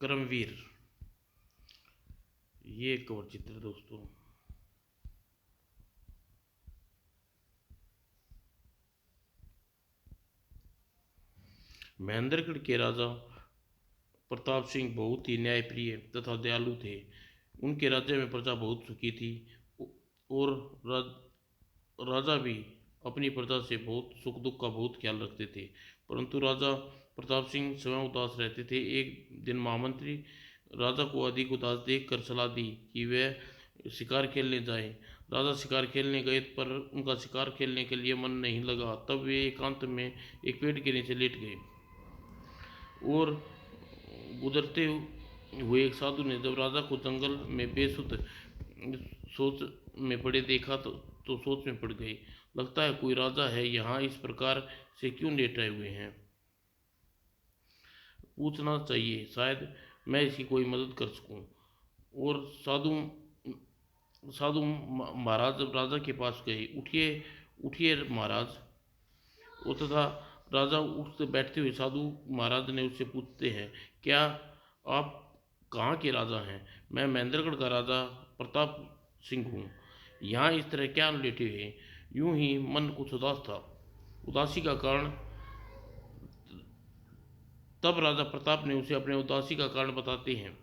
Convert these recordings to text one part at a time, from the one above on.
कर्मवीर। ये कवर चित्र दोस्तों। महेंद्रगढ़ के राजा प्रताप सिंह बहुत ही न्यायप्रिय तथा दयालु थे। उनके राज्य में प्रजा बहुत सुखी थी और राजा भी अपनी प्रजा से बहुत सुख दुख का बहुत ख्याल रखते थे। परंतु राजा प्रताप सिंह स्वयं उदास रहते थे। एक दिन महामंत्री राजा को अधिक उदास देखकर सलाह दी कि वह शिकार खेलने जाएं। राजा शिकार खेलने गए पर उनका शिकार खेलने के लिए मन नहीं लगा। तब वे एकांत में एक पेड़ के नीचे लेट गए और गुजरते हुए एक साधु ने जब राजा को जंगल में बेसुध सोच में पड़े देखा तो सोच में पड़ गए। लगता है कोई राजा है यहाँ इस प्रकार से क्यों लेटे हुए हैं। पूछना चाहिए, शायद मैं इसकी कोई मदद कर सकूं। और साधु साधु महाराज जब राजा के पास गए, उठिए उठिए महाराज। वो तथा राजा उठते बैठते हुए साधु महाराज ने उससे पूछते हैं, क्या आप कहाँ के राजा हैं। मैं महेंद्रगढ़ का राजा प्रताप सिंह हूँ। यहाँ इस तरह क्या लेटे हुए। यूं ही मन कुछ उदास था। उदासी का कारण तब राजा प्रताप ने उसे अपने उदासी का कारण बताते हैं।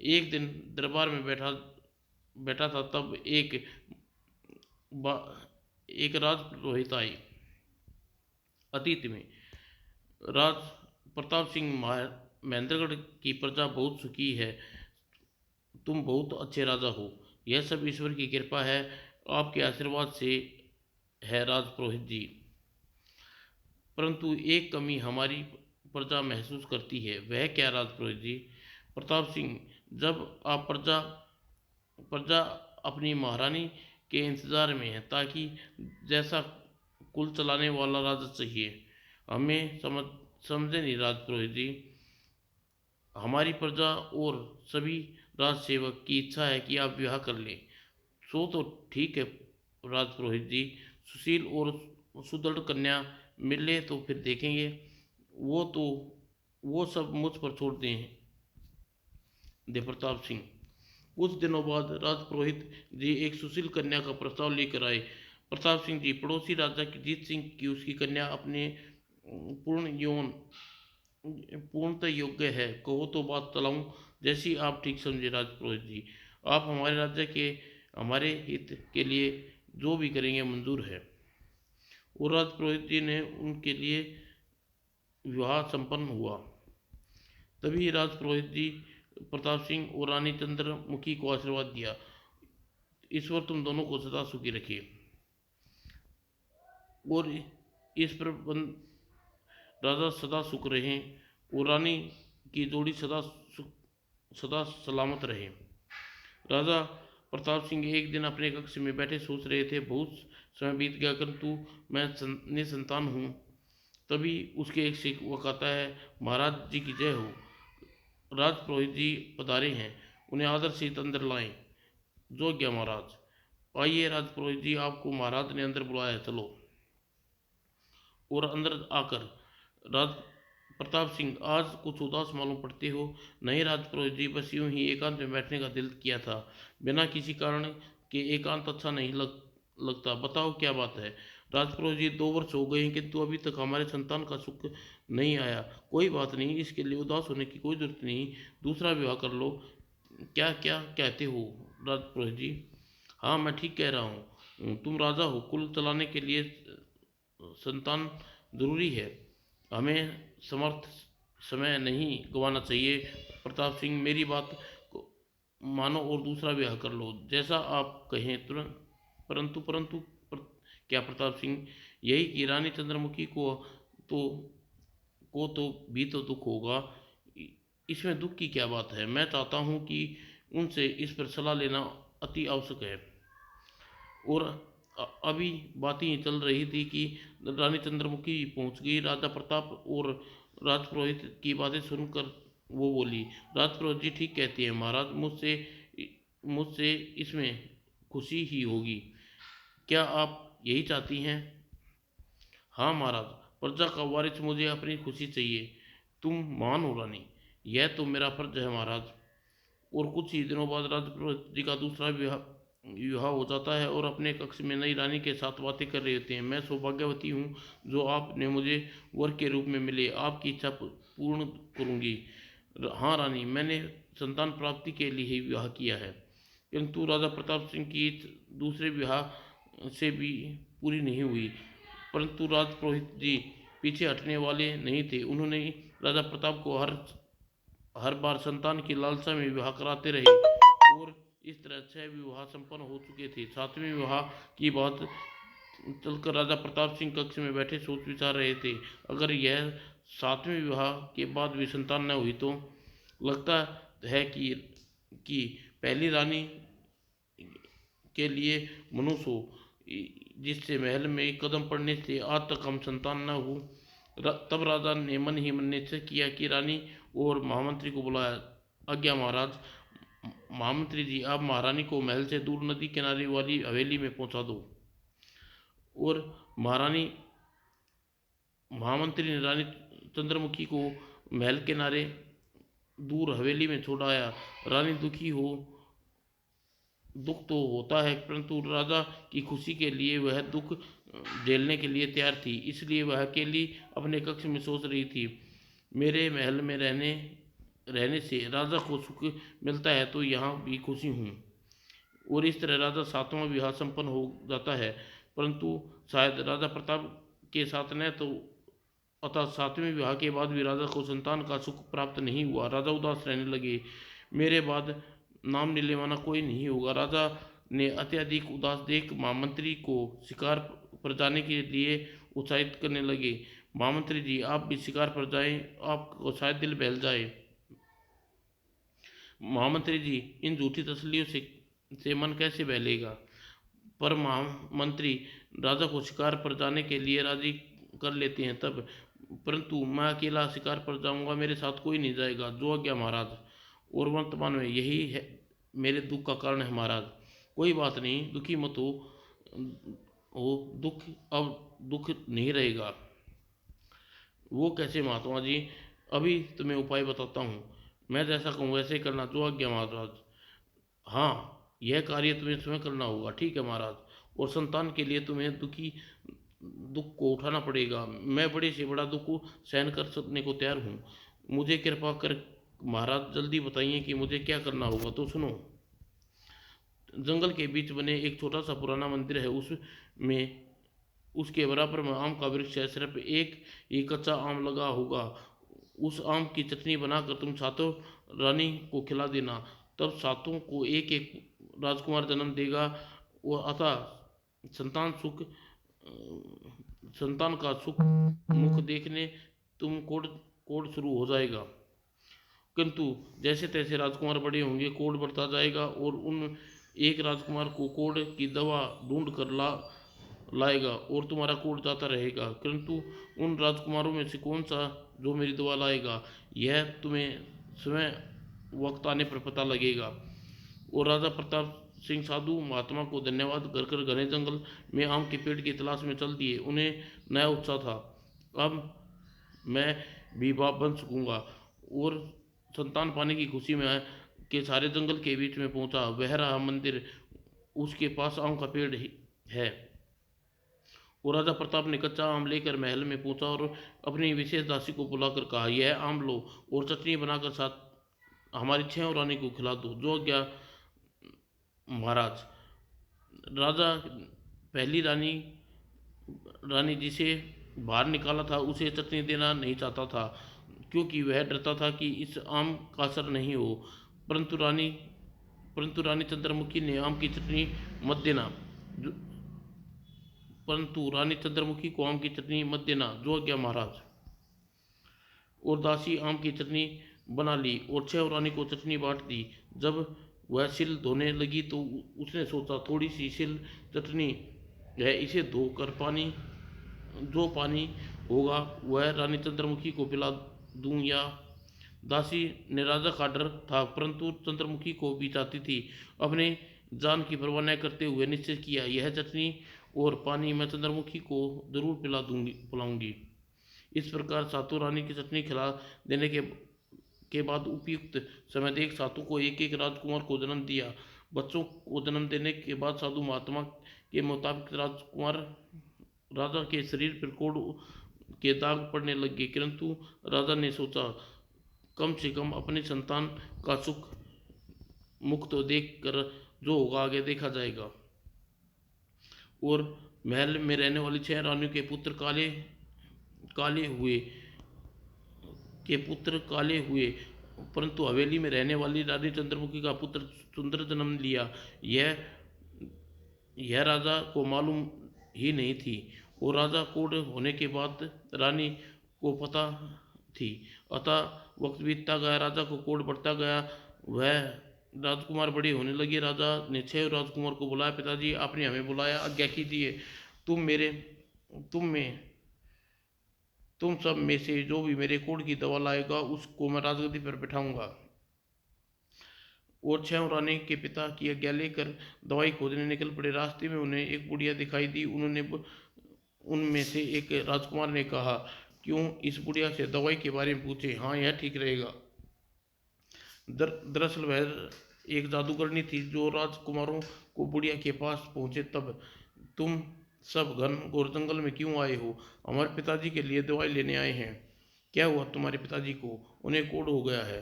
एक दिन दरबार में बैठा बैठा था, तब एक राजपुरोहित आए। अतीत में राज प्रताप सिंह महेंद्रगढ़ की प्रजा बहुत सुखी है। तुम बहुत अच्छे राजा हो। यह सब ईश्वर की कृपा है, आपके आशीर्वाद से है राजपुरोहित जी। परंतु एक कमी हमारी प्रजा महसूस करती है। वह क्या राजपुरोहित जी। प्रताप सिंह, जब आप प्रजा प्रजा अपनी महारानी के इंतजार में है, ताकि जैसा कुल चलाने वाला राजा चाहिए। हमें समझे नहीं राजपुरोहित जी। हमारी प्रजा और सभी राजसेवक की इच्छा है कि आप विवाह कर लें। सो तो ठीक है राजपुरोहित जी। सुशील और सुदृढ़ कन्या मिले तो फिर देखेंगे। वो तो वो सब मुझ पर छोड़ दें दे प्रताप सिंह। कुछ दिनों बाद राजपुरोहित जी एक सुशील कन्या का प्रस्ताव लेकर आए। प्रताप सिंह जी, पड़ोसी राजा की जीत सिंह की उसकी कन्या अपने पूर्ण यौन पूर्णतः योग्य है। कहो तो बात चलाऊं, जैसी आप ठीक समझे राजपुरोहित जी। आप हमारे राज्य के हमारे हित के लिए जो भी करेंगे मंजूर है। और राजपुरोहित जी ने उनके लिए विवाह संपन्न हुआ। तभी राजपुरोहित जी प्रताप सिंह और रानी चंद्रमुखी को आशीर्वाद दिया, ईश्वर तुम दोनों को सदा सुखी रखे। और इस पर राजा सदा सुख रहे और रानी की जोड़ी सदा सलामत रहे। राजा प्रताप सिंह एक दिन अपने कक्ष में बैठे सोच रहे थे। बहुत समय बीत गया, परंतु मैं निसंतान हूँ। तभी उसके एक सेवक आता है, महाराज जी की जय हो। राजपुरोहित जी पधारे हैं, उन्हें आदर से अंदर लाएं। जो क्या महाराज। आइए राजपुरोहित जी, आपको महाराज ने अंदर बुलाया, चलो। और अंदर आकर राज प्रताप सिंह, आज कुछ उदास मालूम पड़ते हो। नहीं राजपुरोहित जी, बस यूं ही एकांत में बैठने का दिल किया था। बिना किसी कारण के एकांत अच्छा नहीं लगता। बताओ क्या बात है। राजपुरोहित जी, 2 वर्ष हो गए हैं, किंतु अभी तक हमारे संतान का सुख नहीं आया। कोई बात नहीं, इसके लिए उदास होने की कोई जरूरत नहीं। दूसरा विवाह कर लो। क्या क्या कहते हो राजपुरोहित जी। हाँ, मैं ठीक कह रहा हूँ। तुम राजा हो, कुल चलाने के लिए संतान जरूरी है। हमें समर्थ समय नहीं गंवाना चाहिए। प्रताप सिंह, मेरी बात को मानो और दूसरा ब्याह कर लो, जैसा आप कहें तुरंत। परंतु परंतु पर, क्या प्रताप सिंह, यही कि रानी चंद्रमुखी तो तो भी तो दुख होगा। इसमें दुख की क्या बात है। मैं चाहता हूँ कि उनसे इस पर सलाह लेना अति आवश्यक है। और अभी बात ही चल रही थी कि रानी चंद्रमुखी पहुंच गई। राजा प्रताप और राजपुरोहित की बातें सुनकर वो बोली, राजपुरोहित जी ठीक कहती है महाराज। मुझसे मुझसे इसमें खुशी ही होगी। क्या आप यही चाहती हैं। हाँ महाराज, प्रजा का वारिस मुझे अपनी खुशी चाहिए। तुम मान हो रानी। यह तो मेरा फर्ज है महाराज। और कुछ ही दिनों बाद राजा पुरोहित जी का दूसरा विवाह विवाह हो जाता है और अपने कक्ष में नई रानी के साथ बातें कर रहे होते हैं। मैं सौभाग्यवती हूँ जो आपने मुझे वर के रूप में मिले, आपकी इच्छा पूर्ण करूँगी। हाँ रानी, मैंने संतान प्राप्ति के लिए ही विवाह किया है। किंतु राजा प्रताप सिंह की दूसरे विवाह से भी पूरी नहीं हुई। परंतु राजपुरोहित जी पीछे हटने वाले नहीं थे। उन्होंने राजा प्रताप को हर बार संतान की लालसा में विवाह कराते रहे और इस तरह 6 विवाह संपन्न हो चुके थे। 7वें विवाह की बात चलकर राजा प्रताप सिंह कक्ष में बैठे सोच विचार रहे थे। अगर यह 7वें विवाह के बाद भी संतान न हुई तो लगता है कि पहली रानी के लिए मनुष्य हो, जिससे महल में कदम पड़ने से आज तक हम संतान न हो। तब राजा ने मन ही मन निश्चय किया कि रानी और महामंत्री को बुलाया। आज्ञा महाराज। महामंत्री जी, आप महारानी को महल से दूर नदी किनारे वाली हवेली में पहुंचा दो। और महारानी महामंत्री ने रानी चंद्रमुखी को महल किनारे दूर हवेली में छोड़ाया। रानी दुख तो होता है, परंतु राजा की खुशी के लिए वह दुख झेलने के लिए तैयार थी। इसलिए वह अकेली अपने कक्ष में सोच रही थी, मेरे महल में रहने से राजा को सुख मिलता है तो यहाँ भी खुशी हूँ। और इस तरह राजा 7वां विवाह संपन्न हो जाता है। परंतु शायद राजा प्रताप के साथ न तो अतः 7वें विवाह के बाद भी राजा को संतान का सुख प्राप्त नहीं हुआ। राजा उदास रहने लगे। मेरे बाद नाम लेने कोई नहीं होगा। राजा ने अत्यधिक उदास देख महामंत्री को शिकार पर जाने के लिए उत्साहित करने लगे। महामंत्री जी, आप भी शिकार पर जाएं, आपको शायद दिल बहल जाए। महामंत्री जी, इन झूठी तसल्लियों से मन कैसे बहलेगा। पर महामंत्री राजा को शिकार पर जाने के लिए राजी कर लेते हैं तब। परंतु मैं अकेला शिकार पर जाऊंगा, मेरे साथ कोई नहीं जाएगा। जो आज्ञा महाराज। और वर्तमान में यही है मेरे दुख का कारण है महाराज। कोई बात नहीं, दुखी मत हो दुख नहीं रहेगा। वो कैसे महात्मा जी? अभी तुम्हें उपाय बताता हूँ। मैं जैसा कहूँ वैसे ही करना। जो आज्ञा महाराज। हाँ, यह कार्य तुम्हें स्वयं करना होगा। ठीक है महाराज। और संतान के लिए तुम्हें दुख को उठाना पड़ेगा। मैं बड़े से बड़ा दुख सहन कर सकने को तैयार हूँ। मुझे कृपा कर महाराज जल्दी बताइए कि मुझे क्या करना होगा। तो सुनो। जंगल के बीच बने एक छोटा सा पुराना मंदिर है। उसके बराबर में आम का वृक्ष है। सिर्फ एक ही कच्चा आम लगा होगा। उस आम की चटनी बनाकर तुम सातों रानी को खिला देना। तब सातों को एक एक राजकुमार जन्म देगा। और अतः संतान का सुख मुख देखने तुम कोड शुरू हो जाएगा। किंतु जैसे तैसे राजकुमार बड़े होंगे, कोड बढ़ता जाएगा और उन एक राजकुमार को कोड की दवा ढूंढ कर लाएगा और तुम्हारा कोड जाता रहेगा। किंतु उन राजकुमारों में से कौन सा जो मेरी दवा लाएगा, यह तुम्हें स्वयं वक्त आने पर पता लगेगा। और राजा प्रताप सिंह साधु महात्मा को धन्यवाद कर घने जंगल में आम के पेड़ की तलाश में चल दिए। उन्हें नया उत्साह था। अब मैं भी बाप बन सकूंगा। और संतान पाने की खुशी में के सारे जंगल के बीच में पहुंचा। वह रहा मंदिर, उसके पास आम का पेड़ है। और राजा प्रताप ने कच्चा आम लेकर महल में पहुंचा और अपनी विशेष दासी को बुलाकर कहा, यह आम लो और चटनी बनाकर साथ हमारी 6 रानी को खिला दो। जो आज्ञा महाराज। राजा पहली रानी जिसे बाहर निकाला था उसे चटनी देना नहीं चाहता था, क्योंकि वह डरता था कि इस आम का असर नहीं हो। परंतु रानी चंद्रमुखी ने आम की चटनी मत देना परंतु रानी चंद्रमुखी को आम की चटनी मत देना। जो आज्ञा महाराज। और दासी आम की चटनी बना ली और 6 रानी को चटनी बांट दी। जब वह सिल धोने लगी तो उसने सोचा, थोड़ी सी सिल चटनी है, इसे धोकर जो पानी होगा वह रानी चंद्रमुखी को पिला दूं। या दासी ने राजा का डर था, परंतु चंद्रमुखी को भी चाहती थी। अपने जान की परवाह न करते हुए निश्चय किया, यह चटनी और पानी मैं चंद्रमुखी को जरूर पिलाऊंगी। इस प्रकार सातों रानी की चटनी खिला देने के के बाद उपयुक्त समय देख साधु को एक एक राजकुमार को जन्म दिया। बच्चों को जन्म देने के बाद साधु महात्मा के मुताबिक राजकुमार राजा के शरीर पर कोढ़ के दाग पड़ने लगे, किंतु राजा ने सोचा कम से कम अपनी संतान का सुख मुख तो देख कर जो होगा आगे देखा जाएगा। और महल में रहने वाली 6 रानियों के पुत्र काले हुए परंतु हवेली में रहने वाली रानी चंद्रमुखी का पुत्र सुंदर जन्म लिया। यह राजा को मालूम ही नहीं थी, और राजा कोढ़ होने के बाद रानी को पता थी। अतः वक्त बीतता गया, राजा को कोढ़ बढ़ता गया, वह राजकुमार बड़े होने लगे। राजा ने 6 राजकुमार को बुलाया। पिताजी, आपने हमें बुलाया, आज्ञा कीजिए। तुम सब में से जो भी मेरे कोढ़ की दवा लाएगा उसको मैं राजगद्दी पर बिठाऊंगा। और 6 रानी के पिता की आज्ञा लेकर दवाई खोजने निकल पड़े। रास्ते में उन्हें एक बुढ़िया दिखाई दी। उनमें से एक राजकुमार ने कहा, क्यों इस बुढ़िया से दवाई के बारे में पूछे? हाँ, यह ठीक रहेगा। दरअसल वह एक जादूगरनी थी। जो राजकुमारों को बुढ़िया के पास पहुंचे तब, तुम सब घन घोर जंगल में क्यों आए हो? हमारे पिताजी के लिए दवाई लेने आए हैं। क्या हुआ तुम्हारे पिताजी को? उन्हें कोढ़ हो गया है।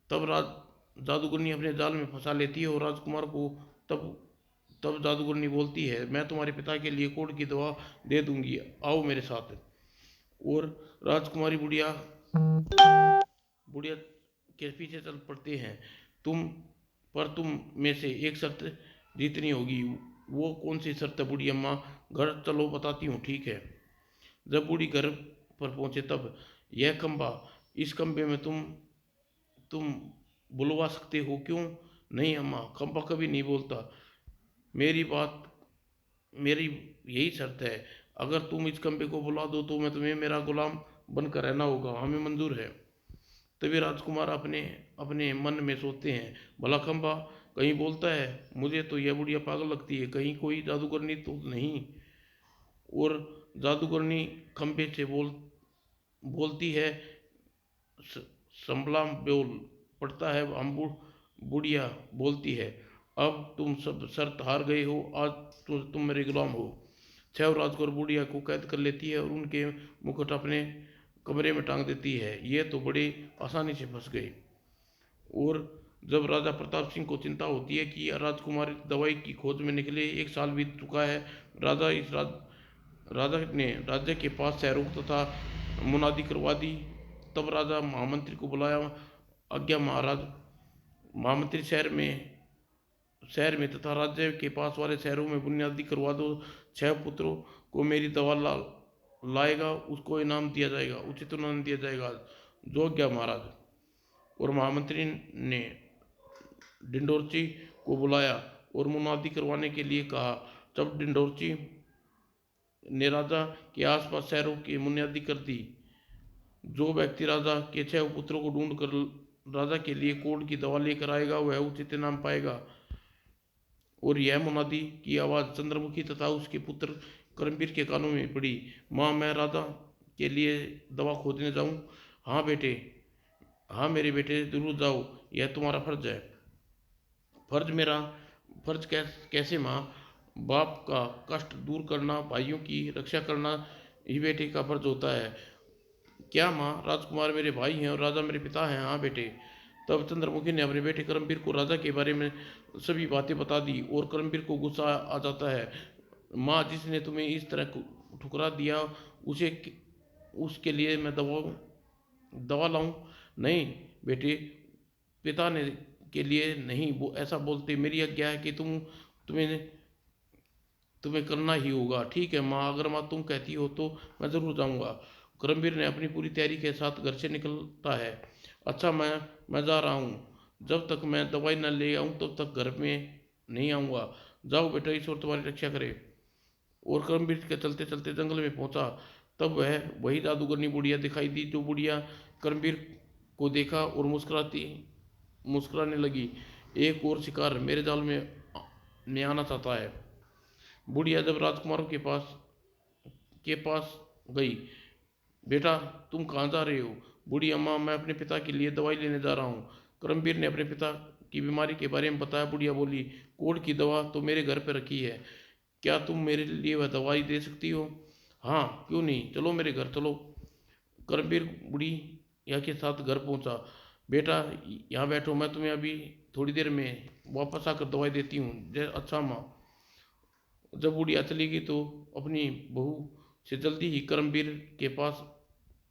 तब जादूगरनी अपने जाल में फंसा लेती है और राजकुमार को तब जादूगरनी बोलती है, मैं तुम्हारे पिता के लिए कोढ़ की दवा दे दूंगी, आओ मेरे साथ। और राजकुमारी बुढ़िया के पीछे चल पड़ते हैं। तुम में से एक शर्त जीतनी होगी। वो कौन सी शर्त है बूढ़ी अम्मा? घर चलो, बताती हूँ। ठीक है। जब बूढ़ी घर पर पहुंचे तब, यह खंबा, इस खंबे में तुम बुलवा सकते हो? क्यों नहीं अम्मा, खंबा कभी नहीं बोलता। मेरी यही शर्त है, अगर तुम इस खंबे को बुला दो तो मैं तुम्हें मेरा गुलाम बनकर रहना होगा। हमें मंजूर है। तभी राजकुमार अपने अपने मन में सोचते हैं, भला खंबा कहीं बोलता है? मुझे तो यह बुढ़िया पागल लगती है, कहीं कोई जादूगरनी तो नहीं। और जादूगरनी खंबे से बोलती है, संभला बोल पड़ता है। हम बुढ़िया बोलती है, अब तुम सब शर्त हार गए हो, आज तो तुम मेरे गुलाम हो। 6 राजकुमार बुढ़िया को कैद कर लेती है और उनके मुकुट अपने कमरे में टांग देती है। ये तो बड़ी आसानी से फंस गए। और जब राजा प्रताप सिंह को चिंता होती है कि राजकुमार दवाई की खोज में निकले, 1 साल बीत चुका है। राजा ने राज्य के पास सहरों तथा मुनादी करवा दी। तब राजा महामंत्री को बुलाया, आज्ञा महाराज, महामंत्री शहर में तथा राज्य के पास वाले शहरों में बुनियादी करवा दो। 6 पुत्रों को मेरी दवा लाएगा उसको इनाम दिया जाएगा, उचित इनाम दिया जाएगा। जो आज्ञा महाराज। और महामंत्री ने डिंडोरची को बुलाया और मुनादी करवाने के लिए कहा। जब डिंडोरची ने राजा के आसपास शहरों की मुनादी कर दी, जो व्यक्ति राजा के 6 पुत्रों को ढूंढ कर राजा के लिए कोढ़ की दवा लेकर आएगा वह उचित इनाम पाएगा। और यह मुनादी की आवाज़ चंद्रमुखी तथा उसके पुत्र कर्मवीर के कानों में पड़ी। माँ, मैं राजा के लिए दवा खोजने जाऊँ? हाँ बेटे, हाँ मेरे बेटे, जरूर जाओ, यह तुम्हारा फर्ज है। फर्ज कैसे माँ? बाप का कष्ट दूर करना, भाइयों की रक्षा करना ही बेटे का फर्ज होता है। क्या माँ, राजकुमार मेरे भाई हैं और राजा मेरे पिता हैं? हाँ बेटे। तब चंद्रमुखी ने अपने बेटे कर्मवीर को राजा के बारे में सभी बातें बता दी और कर्मवीर को गुस्सा आ जाता है। माँ, जिसने तुम्हें इस तरह ठुकरा दिया उसके लिए मैं दवा लाऊं? नहीं बेटे, पिता ने के लिए नहीं, वो ऐसा बोलते। मेरी आज्ञा है कि तुम्हें करना ही होगा। ठीक है माँ, अगर माँ तुम कहती हो तो मैं ज़रूर जाऊँगा। कर्मवीर ने अपनी पूरी तैयारी के साथ घर से निकलता है। अच्छा, मैं जा रहा हूँ। जब तक मैं दवाई न ले आऊँ तब तक घर में नहीं आऊँगा। जाओ बेटा, ईश्वर तुम्हारी रक्षा करे। और कर्मवीर के चलते चलते जंगल में पहुंचा। तब वही जादूगरनी बुढ़िया दिखाई दी। जो बुढ़िया कर्मवीर को देखा और मुस्कुराने लगी। एक और शिकार मेरे जाल में आना चाहता है। बुढ़िया जब राजकुमारों के पास गई, बेटा तुम कहाँ जा रहे हो? बूढ़ी अम्मा, मैं अपने पिता के लिए दवाई लेने जा रहा हूँ। करमवीर ने अपने पिता की बीमारी के बारे में बताया। बुढ़िया बोली, कोढ़ की दवा तो मेरे घर पर रखी है, क्या तुम मेरे लिए वह दवाई दे सकती हो? हाँ, क्यों नहीं, चलो मेरे घर चलो। करमवीर बुढ़िया के साथ घर पहुंचा। बेटा, यहाँ बैठो, मैं तुम्हें अभी थोड़ी देर में वापस आकर दवाई देती हूँ। जय अच्छा माँ। जब बुढ़िया चली गई तो अपनी बहू से जल्दी ही करमवीर के पास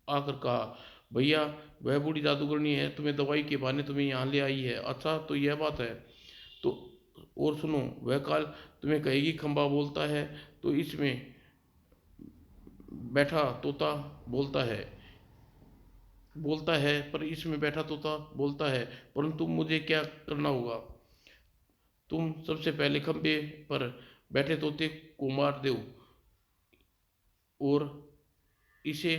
आकर कहा, भैया, वह बूढ़ी जादूगरनी है, तुम्हें दवाई के बहाने तुम्हें यहाँ ले आई है। अच्छा, तो यह बात है। तो और सुनो, वह काल तुम्हें कहेगी खंबा बोलता है, तो इसमें बैठा तोता बोलता है, पर इसमें बैठा तोता बोलता है, परंतु मुझे क्या करना होगा? तुम सबसे पहले खंबे पर बैठे तोते को मार दो, और इसे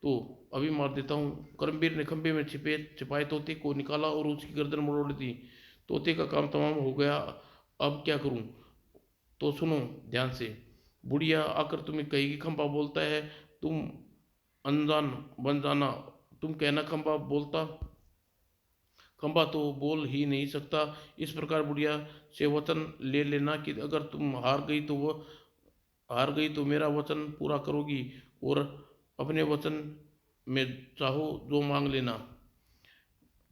तो अभी मार देता हूँ। करमवीर ने खंबे में छिपे छिपाए तोते को निकाला और उसकी गर्दन मरोड़ दी। तोते का काम तमाम हो गया। अब क्या करूँ? तो सुनो ध्यान से। बुढ़िया आकर तुम्हें कहेगी खंबा बोलता है, तुम अनजान बन जाना। तुम कहना खंबा बोलता, खंबा तो बोल ही नहीं सकता। इस प्रकार बुढ़िया से वचन ले लेना कि अगर तुम हार गई तो मेरा वचन पूरा करोगी, और अपने वचन में चाहो जो मांग लेना।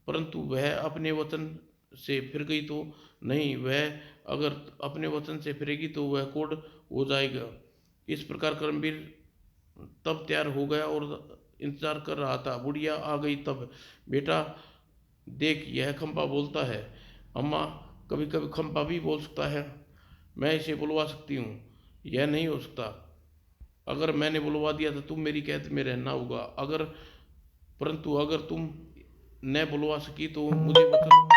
परंतु वह अपने वचन से फिर गई तो नहीं, वह अगर अपने वचन से फिरेगी तो वह कोढ़ हो जाएगा। इस प्रकार करमवीर तब तैयार हो गया और इंतजार कर रहा था। बुढ़िया आ गई तब, बेटा देख, यह खंबा बोलता है। अम्मा, कभी कभी खंबा भी बोल सकता है, मैं इसे बुलवा सकती हूँ। यह नहीं हो सकता, अगर मैंने बुलवा दिया तो तुम मेरी कैद में रहना होगा। परंतु अगर तुम न बुलवा सकी तो मुझे वचन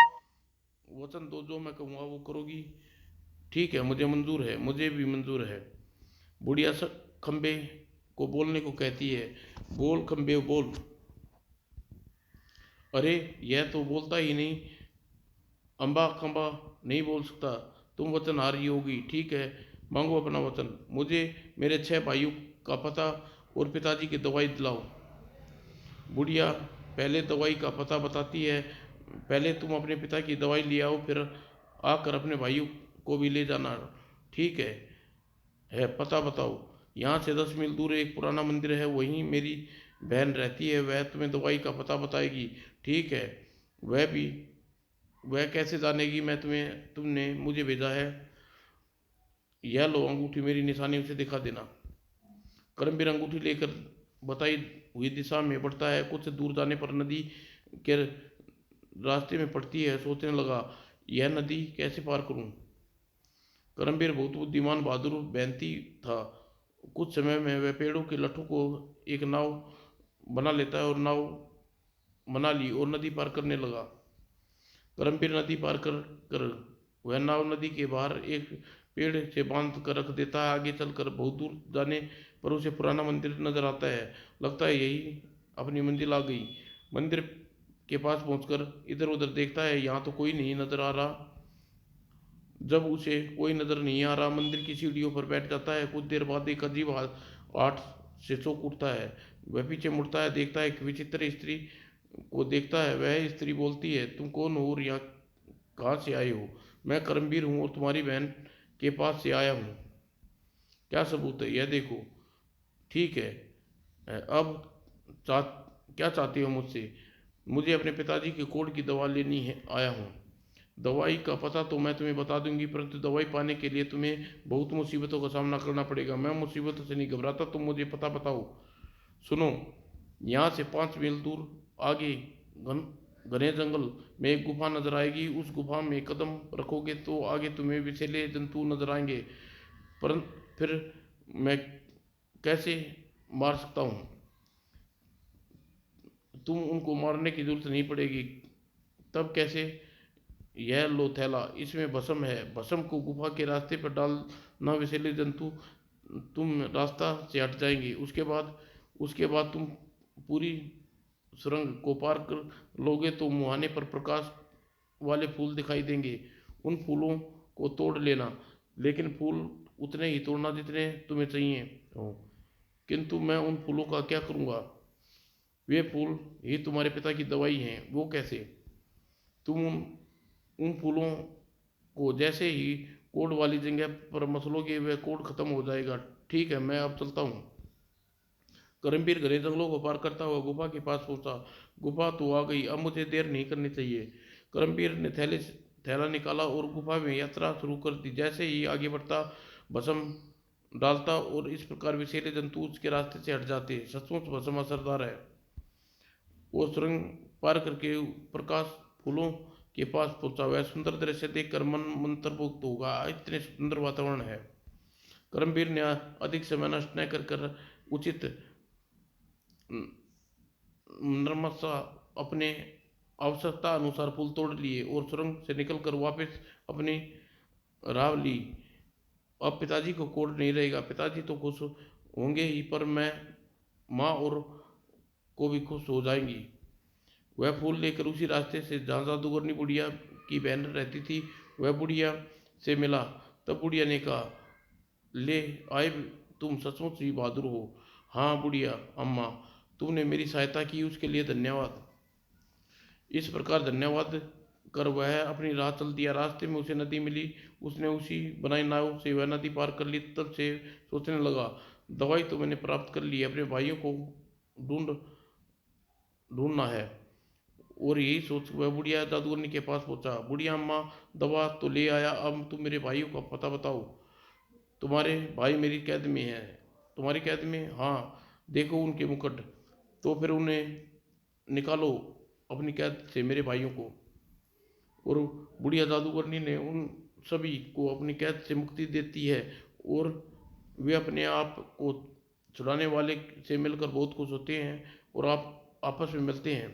वचन दो, जो मैं कहूँगा वो करोगी। ठीक है, मुझे मंजूर है, मुझे भी मंजूर है। बुढ़िया खंबे को बोलने को कहती है। बोल खंबे बोल। अरे, यह तो बोलता ही नहीं। अम्बा खंबा नहीं बोल सकता। तुम वचन हारी होगी। ठीक है, मांगो अपना वचन। मुझे मेरे 6 भाइयों का पता और पिताजी की दवाई दिलाओ। बुढ़िया पहले दवाई का पता बताती है। पहले तुम अपने पिता की दवाई ले आओ, फिर आकर अपने भाइयों को भी ले जाना। ठीक है, पता बताओ। यहाँ से 10 मील दूर एक पुराना मंदिर है, वहीं मेरी बहन रहती है, वह तुम्हें दवाई का पता बताएगी। ठीक है, वह भी वह कैसे जानेगी मैं तुमने मुझे भेजा है? यह लो अंगूठी, मेरी निशानी उसे दिखा देना। करमवीर अंगूठी लेकर बताई हुई दिशा में बढ़ता है। कुछ दूर जाने पर नदी के रास्ते में पड़ती है। सोचने लगा, यह नदी कैसे पार करूं? करमवीर बहुत बुद्धिमान बहादुर मेहनती था। कुछ समय में वह पेड़ों के लट्ठों को एक नाव बना लेता है, और नाव बना ली और नदी पार करने लगा। करमवीर नदी पार कर वह नाव नदी के बाहर एक पेड़ से बांध कर रख देता है। आगे चलकर बहुत दूर जाने पर उसे पुराना मंदिर नजर आता है। लगता है यही अपनी मंजिल आ गई। मंदिर के पास पहुंचकर इधर उधर देखता है, यहाँ तो कोई नहीं नजर आ रहा। जब उसे कोई नजर नहीं आ रहा, मंदिर की सीढ़ियों पर बैठ जाता है। कुछ देर बाद एक अजीब आठ से चौंक उठता है। वह पीछे मुड़ता है, देखता है एक विचित्र स्त्री को देखता है। वह स्त्री बोलती है, तुम कौन हो और यहाँ कहाँ से आए हो? मैं करमवीर हूँ और तुम्हारी बहन के पास से आया हूँ। क्या सबूत है, यह देखो। ठीक है, अब चाह क्या चाहते हो मुझसे? मुझे अपने पिताजी के कोढ़ की दवा लेनी है, आया हूँ। दवाई का पता तो मैं तुम्हें बता दूंगी, परंतु दवाई पाने के लिए तुम्हें बहुत मुसीबतों का सामना करना पड़ेगा। मैं मुसीबतों से नहीं घबराता, तुम मुझे पता बताओ। सुनो, यहाँ से 5 मील दूर आगे घने जंगल में एक गुफा नजर आएगी। उस गुफा में कदम रखोगे तो आगे तुम्हें विषैले जंतु नजर आएंगे, परंतु फिर मैं कैसे मार सकता हूँ? तुम उनको मारने की जरूरत नहीं पड़ेगी। तब कैसे? यह लो थैला, इसमें भस्म है। भस्म को गुफा के रास्ते पर डालना, विषैले जंतु तुम रास्ता से हट जाएंगे। उसके बाद तुम पूरी सुरंग को पार कर लोगे तो मुहाने पर प्रकाश वाले फूल दिखाई देंगे। उन फूलों को तोड़ लेना, लेकिन फूल उतने ही तोड़ना जितने तुम्हें चाहिए हो। किंतु मैं उन फूलों का क्या करूँगा? वे फूल ही तुम्हारे पिता की दवाई हैं। वो कैसे? तुम उन फूलों को जैसे ही कोड वाली जगह पर मसलोगे वह कोड खत्म हो जाएगा। ठीक है, मैं अब चलता हूँ। करमवीर घने जंगलों को पार करता हुआ गुफा के पास पहुंचा। गुफा तो आ गई, अब मुझे देर नहीं करनी चाहिए। करमवीर ने थैला निकाला और गुफा में यात्रा शुरू कर दी। जैसे ही आगे बढ़ता, भस्म डालता और इस प्रकार विषैले जंतु उसके रास्ते से हट जाते। सचमुच भस्म असरदार है। वो सुरंग पार करके प्रकाश फूलों के पास पहुंचा। वह सुंदर दृश्य देखकर मन मंत्रमुग्ध होगा, इतने सुंदर वातावरण है। करमवीर ने अधिक समय नष्ट न कर उचित नर्मसा अपने आवश्यकता अनुसार फूल तोड़ लिए और सुरंग से निकलकर वापस अपनी राह ली। अब पिताजी को कोड नहीं रहेगा। पिताजी तो खुश होंगे ही, पर मैं माँ और को भी खुश हो जाएंगी। वह फूल लेकर उसी रास्ते से जहाँ जादूगरनी बुढ़िया की बहन रहती थी, वह बुढ़िया से मिला। तब बुढ़िया ने कहा, ले आए, तुम सचमुच ही बहादुर हो। हाँ बुढ़िया अम्मा, तुमने मेरी सहायता की, उसके लिए धन्यवाद। इस प्रकार धन्यवाद कर वह अपनी राह चल दिया। रास्ते में उसे नदी मिली। उसने उसी बनाई नाव से वह नदी पार कर ली। तब से सोचने लगा, दवाई तो मैंने प्राप्त कर ली, अपने भाइयों को ढूंढ ढूंढना है। और यही सोच वह बुढ़िया जादूगरनी के पास पहुंचा। बुढ़िया अम्मा, दवा तो ले आया, अब तुम मेरे भाइयों का पता बताओ। तुम्हारे भाई मेरी कैद में हैं। तुम्हारी कैद में? हाँ, देखो उनके मुकुट। तो फिर उन्हें निकालो अपनी कैद से, मेरे भाइयों को। और बुढ़िया जादूगरनी ने उन सभी को अपनी कैद से मुक्ति देती है और वे अपने आप को छुड़ाने वाले से मिलकर बहुत खुश होते हैं और आप आपस में मिलते हैं।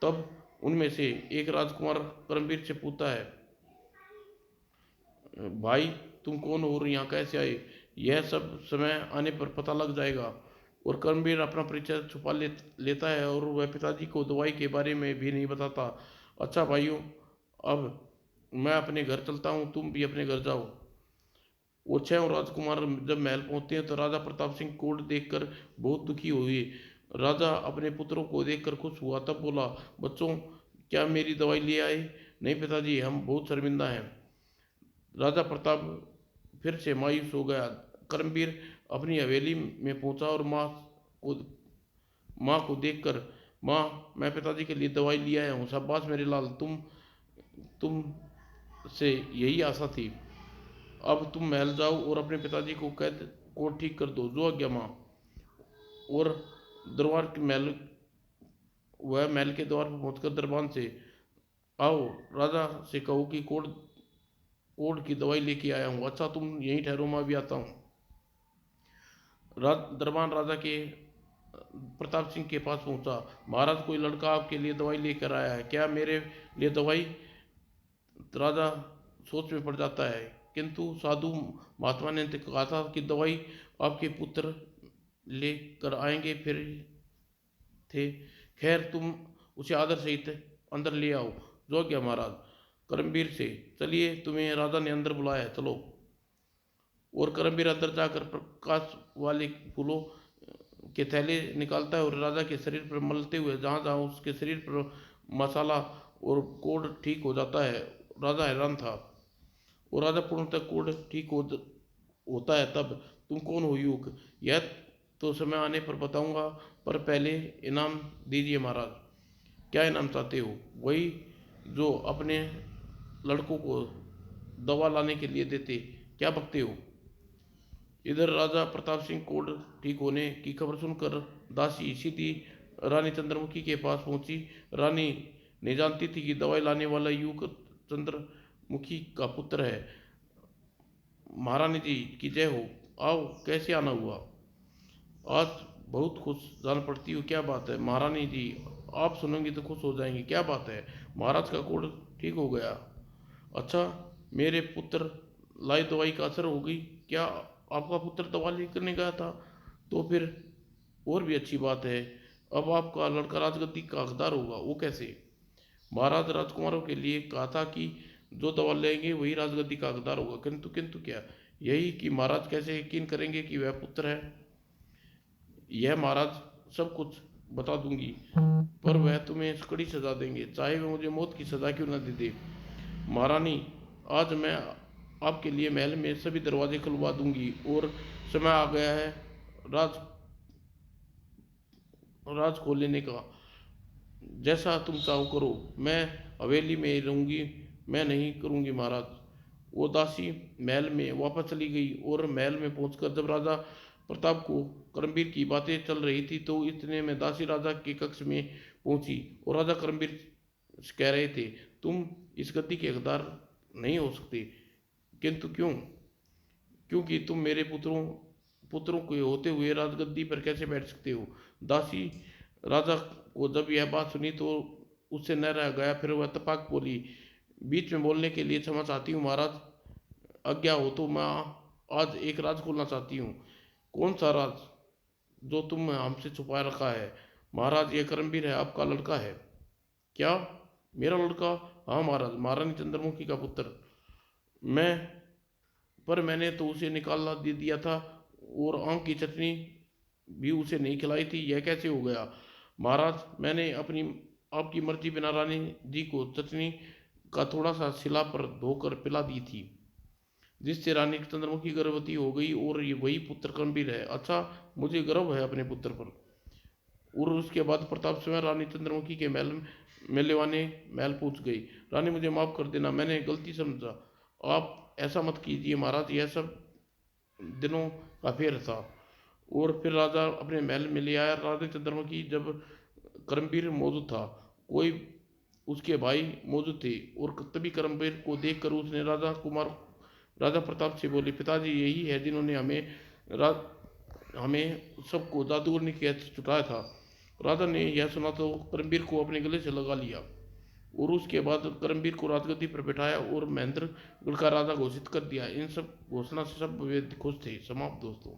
तब उनमें से एक राजकुमार करमवीर से पूछता है, भाई तुम कौन हो और यहाँ कैसे आए? यह सब समय आने पर पता लग जाएगा। और कर्मवीर अपना परिचय छुपा लेता है और वह पिताजी को दवाई के बारे में भी नहीं बताता। अच्छा भाइयों, अब मैं अपने घर चलता हूँ, तुम भी अपने घर जाओ। वो छह राजकुमार जब महल पहुंचते हैं तो राजा प्रताप सिंह कोर्ट देखकर बहुत दुखी हुए। राजा अपने पुत्रों को देखकर खुश हुआ। तब बोला, बच्चों क्या मेरी दवाई ले आए? नहीं पिताजी, हम बहुत शर्मिंदा हैं। राजा प्रताप फिर से मायूस हो गया। कर्मवीर अपनी हवेली में पहुंचा और को माँ को देखकर, माँ मैं पिताजी के लिए दवाई ले आया हूँ। शाबाश मेरे लाल, तुम से यही आशा थी। अब तुम महल जाओ और अपने पिताजी को कैद को ठीक कर दो। जो आज्ञा माँ। और दरबार के महल वह महल के द्वार पर पहुंचकर दरबान से, आओ राजा से कहो कि कोड की दवाई लेके आया हूँ। अच्छा तुम यहीं ठहरो, मैं भी आता हूँ। दरबान राजा के प्रताप सिंह के पास पहुंचा। महाराज, कोई लड़का आपके लिए दवाई लेकर आया है। क्या मेरे लिए दवाई? राजा सोच में पड़ जाता है। किंतु साधु महात्मा ने कहा था कि दवाई आपके पुत्र लेकर आएंगे फिर थे। खैर तुम उसे आदर सहित अंदर ले आओ। जो क्या महाराज। करमवीर से, चलिए तुम्हें राजा ने अंदर बुलाया है, चलो। और करमवीर अंदर जाकर प्रकाश वाले फूलों के थैले निकालता है और राजा के शरीर पर मलते हुए जहाँ जहाँ उसके शरीर पर मसाला और कोढ़ ठीक हो जाता है। राजा हैरान था। और राजा पूर्णतः कोढ़ ठीक होता है। तब, तुम कौन हो युग? यह तो समय आने पर बताऊंगा, पर पहले इनाम दीजिए महाराज। क्या इनाम चाहते हो? वही जो अपने लड़कों को दवा लाने के लिए देते। क्या बकते हो? इधर राजा प्रताप सिंह कोढ़ ठीक होने की खबर सुनकर दासी सीधी रानी चंद्रमुखी के पास पहुंची। रानी नहीं जानती थी कि दवाई लाने वाला युग चंद्रमुखी का पुत्र है। महारानी जी की जय हो। आओ, कैसे आना हुआ? आज बहुत खुश जान पड़ती हो, क्या बात है? महारानी जी, आप सुनेंगी तो खुश हो जाएंगी। क्या बात है? महाराज का कोढ़ ठीक हो गया। अच्छा, मेरे पुत्र लाई दवाई का असर हो गई। क्या आपका पुत्र दवा लेकर नहीं गया था? तो फिर और भी अच्छी बात है। अब आपका लड़का राजगद्दी का हकदार होगा। वो कैसे? महाराज राजकुमारों के लिए कहा था कि जो दवा लेंगे वही राजगद्दी का हकदार होगा। किंतु किंतु क्या? यही कि महाराज कैसे यकीन करेंगे कि वह पुत्र है? यह महाराज सब कुछ बता दूंगी, पर वह तुम्हें कड़ी सजा देंगे, चाहे वह मुझे मौत की सजा क्यों न दे दे। महारानी, आज मैं आपके लिए महल में सभी दरवाजे खुलवा दूंगी और समय आ गया है राज राज खोल लेने का। जैसा तुम चाहो करो, मैं हवेली में ही रहूंगी, मैं नहीं करूंगी महाराज। वो दासी महल में वापस चली गई और महल में पहुंचकर जब राजा प्रताप को करमवीर की बातें चल रही थी तो इतने में दासी राजा के कक्ष में पहुंची और राजा करमवीर कह रहे थे, तुम इस गद्दी के हकदार नहीं हो सकते। किंतु क्यों? क्योंकि तुम मेरे पुत्रों पुत्रों के होते हुए राजगद्दी पर कैसे बैठ सकते हो। दासी राजा को जब यह बात सुनी तो उससे न रह गया, फिर वह तपाक बोली, बीच में बोलने के लिए क्षमा चाहती हूँ महाराज, आज्ञा हो तो मैं आज एक राज खोलना चाहती हूँ। कौन सा राज? जो तुम हमसे छुपाए रखा है महाराज। यह करमवीर है, आपका लड़का है। क्या? मेरा लड़का? हाँ महाराज, महारानी चंद्रमुखी का पुत्र। मैं पर मैंने तो उसे निकालना दे दिया था और आम की चटनी भी उसे नहीं खिलाई थी, यह कैसे हो गया? महाराज, मैंने अपनी आपकी मर्जी बिना रानी जी को चटनी का थोड़ा सा सिला पर धोकर पिला दी थी, जिससे रानी चंद्रमुखी गर्भवती हो गई और ये वही पुत्र गंभीर है। अच्छा, मुझे गर्व है अपने पुत्र पर। और उसके बाद प्रताप स्वयं रानी चंद्रमुखी के महल में लेवाने महल पहुंच गई। रानी, मुझे माफ कर देना, मैंने गलती समझा। आप ऐसा मत कीजिए महाराज, यह सब दिनों का फेर था। और फिर राजा अपने महल में ले आया। राजा चंद्रमुखी जब करमवीर मौजूद था, कोई उसके भाई मौजूद थे और तभी करमवीर को देखकर उसने राजा प्रताप से बोले, पिताजी यही है जिन्होंने हमें सबको जादूगरनी के छुटाया था। राजा ने यह सुना तो करमवीर को अपने गले से लगा लिया और उसके बाद करमवीर को राजगद्दी पर बैठाया और महेंद्रगढ़ का राजा घोषित कर दिया। इन सब घोषणा से सब खुश थे। समाप्त दोस्तों।